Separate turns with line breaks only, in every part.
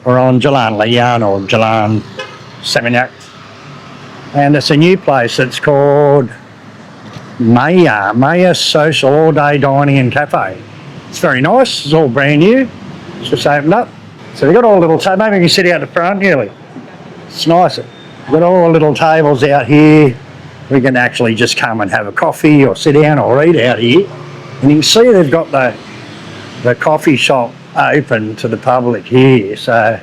We're on Jalan Legian or Jalan Seminyak. And it's a new place. It's called Miya Social All-Day Dining and Cafe. It's very nice. It's all brand new. It's just opened up. So they've got all little tables. Maybe you can sit out the front, nearly. It's nice. They've got all the little tables out here. We can actually just come and have a coffee or sit down or eat out here. And you can see they've got the coffee shop open to the public here. So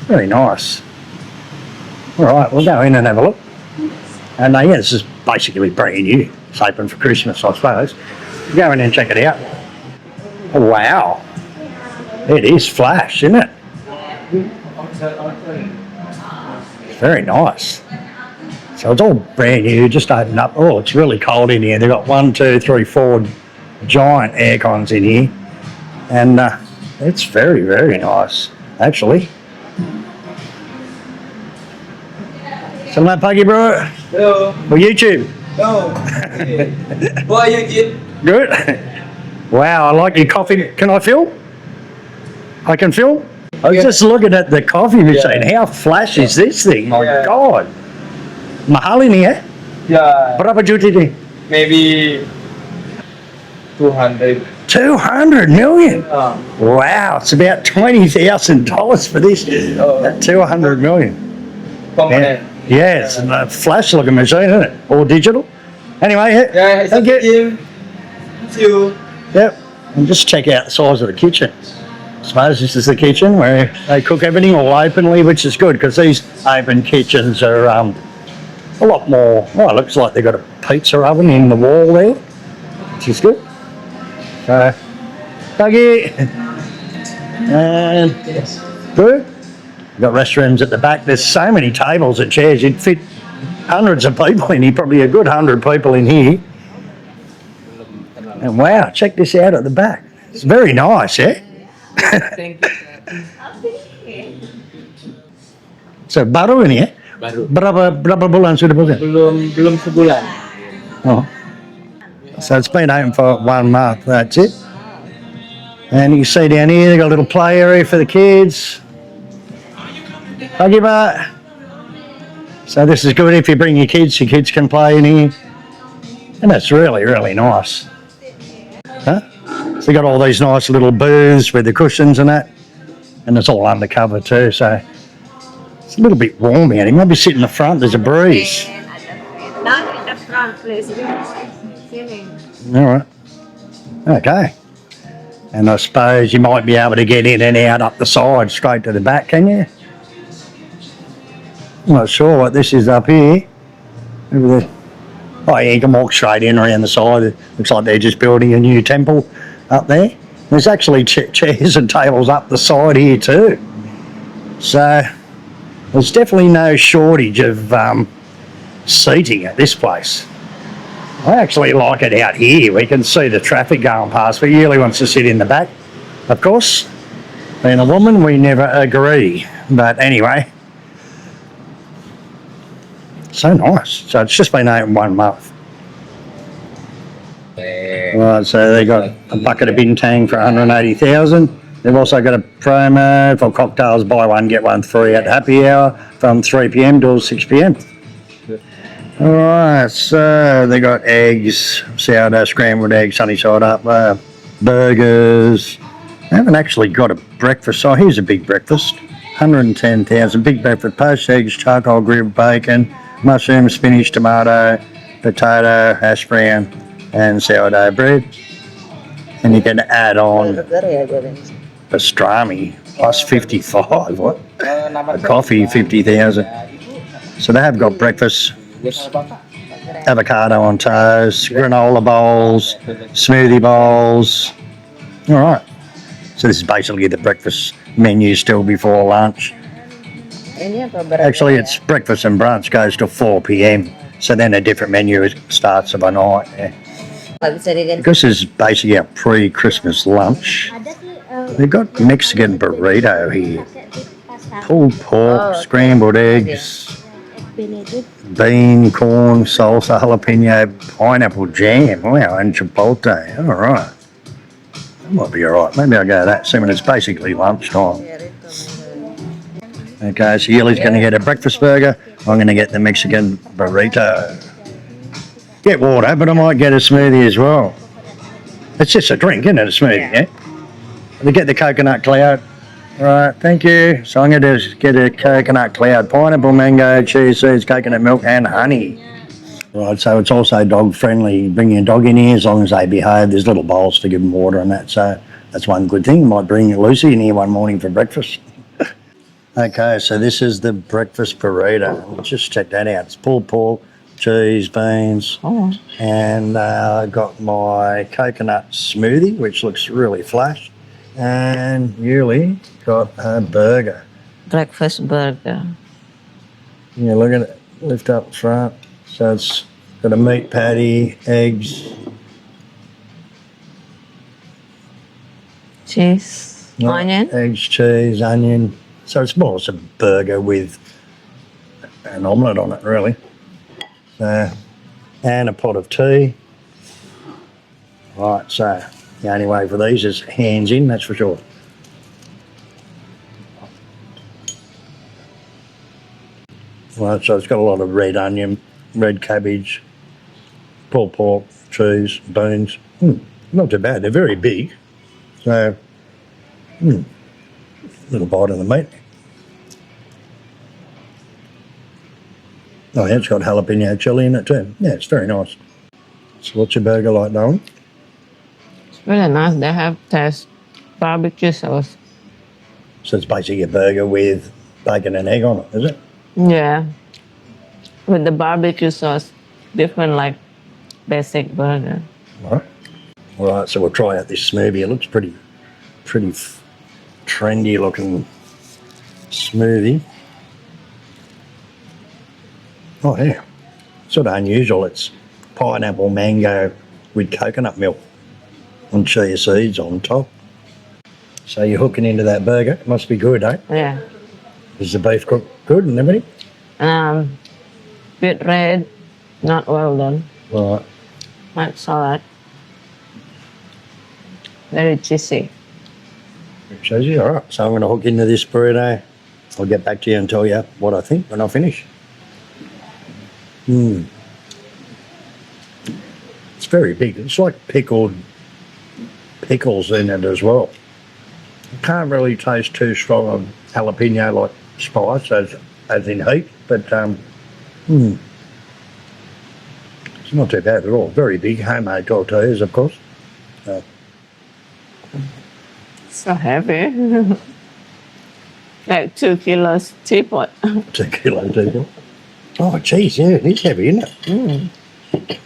very nice. All right, we'll go in and have a look. And yeah, this is basically brand new. It's open for Christmas, I suppose. We'll go in and check it out. Oh, wow. It is flash, isn't it? It's very nice. So it's all brand new, just opened up. Oh, it's really cold in here. They've got 1, 2, 3, 4 giant air cons in here. And it's very, very nice, actually. Something like Puggy, bro?
Hello.
Or YouTube?
No. What are you eating?
Good. Wow, I like your coffee. Can I film? I can film? I was just looking at the coffee machine. How flash is this thing? My God. Mahal ini ya?
Yeah.
Berapa juta ini?
Maybe 200.
200 million? Wow, it's about $20,000 for this. 200 million.
Component.
Yeah, it's a flash looking machine, isn't it? All digital. Anyway,
Yeah, it's
thank you.
See you.
Yep, and just check out the size of the kitchen. I suppose this is the kitchen where they cook everything all openly, which is good because these open kitchens are a lot more. Well, it looks like they've got a pizza oven in the wall there, which is good. So, thank you. And good. We've got restrooms at the back. There's so many tables and chairs. You'd fit hundreds of people in here, probably a good 100 people in here. And wow, check this out at the back. It's very nice, eh?
Thank you.
So baru ini ya?
Baru.
Berapa bulan sudah buka?
Belum sebulan.
Oh. So it's been open for 1 month, that's it. And you can see down here, they've got a little play area for the kids. Thank you, mate. So this is good if you bring your kids can play in here. And that's really, really nice. Huh? So you got all these nice little booths with the cushions and that. And it's all undercover too, so it's a little bit warm out here. Maybe sit in the front, there's a breeze.
Not in the front, please.
All right. Okay. And I suppose you might be able to get in and out up the side, straight to the back, can you? I'm not sure what this is up here. Over there. Oh yeah, you can walk straight in around the side. It looks like they're just building a new temple up there. There's actually chairs and tables up the side here too. So there's definitely no shortage of seating at this place. I actually like it out here. We can see the traffic going past, but Yuli wants to sit in the back. Of course, being a woman, we never agree. But anyway, so nice. So it's just been open 1 month. Right, so they got a bucket of bintang for 180,000. They've also got a promo for cocktails, buy one get one free at happy hour from 3 p.m. till 6 p.m. All right, so they got eggs, sourdough, scrambled eggs, sunny side up, burgers. They haven't actually got a breakfast. Oh, here's a big breakfast. 110,000. Big breakfast, poached eggs, charcoal grilled bacon, mushroom, spinach, tomato, potato, hash brown, and sourdough bread. And you can add on pastrami plus 55. What? Coffee 50,000. So they have got breakfast. Avocado on toast, granola bowls, smoothie bowls. All right. So this is basically the breakfast menu still before lunch. Actually, it's breakfast and brunch goes till 4 p.m. So then a different menu starts of a night. Yeah. Because this is basically our pre-Christmas lunch. They've got Mexican burrito here. Pulled pork, scrambled eggs, bean, corn, salsa, jalapeno, pineapple jam. Wow, and chipotle. All right. That might be all right. Maybe I'll go to that soon when it's basically lunchtime. Okay, so Yuli's going to get a breakfast burger. I'm going to get the Mexican burrito. Get water, but I might get a smoothie as well. It's just a drink, isn't it? A smoothie, yeah? We get the coconut cloud. Right, thank you. So I'm going to get a coconut cloud, pineapple, mango, chia seeds, coconut milk, and honey. Right, so it's also dog friendly. Bring your dog in here as long as they behave. There's little bowls to give them water and that. So that's one good thing. Might bring Lucy in here one morning for breakfast. Okay, so this is the breakfast burrito. Just check that out. It's pulled pork, cheese, beans, and I got my coconut smoothie, which looks really flash. And Yuli got a burger.
Breakfast burger.
Yeah, look at it. Lift up front. So it's got a meat patty, eggs,
Cheese. Onion.
eggs, cheese, onion. So it's more a burger with an omelette on it, really. So, and a pot of tea. Right, so the only way for these is hands in, that's for sure. Right, so it's got a lot of red onion, red cabbage, pulled pork, cheese, beans. Not too bad. They're very big. So, little bite of the meat. Oh yeah, it's got jalapeno chili in it too. Yeah, it's very nice. So what's your burger like, Darwin?
It's really nice. They have test barbecue sauce.
So it's basically a burger with bacon and egg on it, is it?
Yeah. With the barbecue sauce, different like basic burger.
Right. All right, so we'll try out this smoothie. It looks pretty trendy looking smoothie. Oh yeah, sort of unusual. It's pineapple mango with coconut milk and chia seeds on top. So you're hooking into that burger. It must be good, eh?
Yeah.
Is the beef cooked good and everything?
Bit red, not well done.
Right.
Like salad. Very cheesy.
Cheesy, all right. So I'm going to hook into this burrito. I'll get back to you and tell you what I think when I finish. It's very big. It's like pickles in it as well. I can't really taste too strong of jalapeno like spice as in heat, but it's not too bad at all. Very big homemade tortillas, of course.
So heavy. Like 2 kilos teapot.
2 kilo teapot. Oh, geez, yeah, it is heavy, isn't it?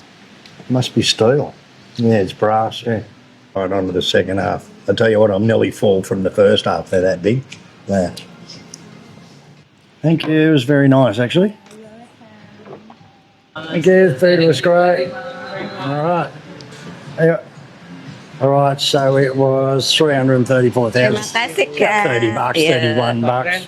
Must be steel. Yeah, it's brass, yeah. Right, on to the second half. I tell you what, I'm nearly full from the first half. They're that big. There. Thank you. It was very nice, actually. Thank you. The food was great. All right. Yeah. All right, so it was 334,000.
Terima kasih,
30 bucks,
Yeah.
31 bucks.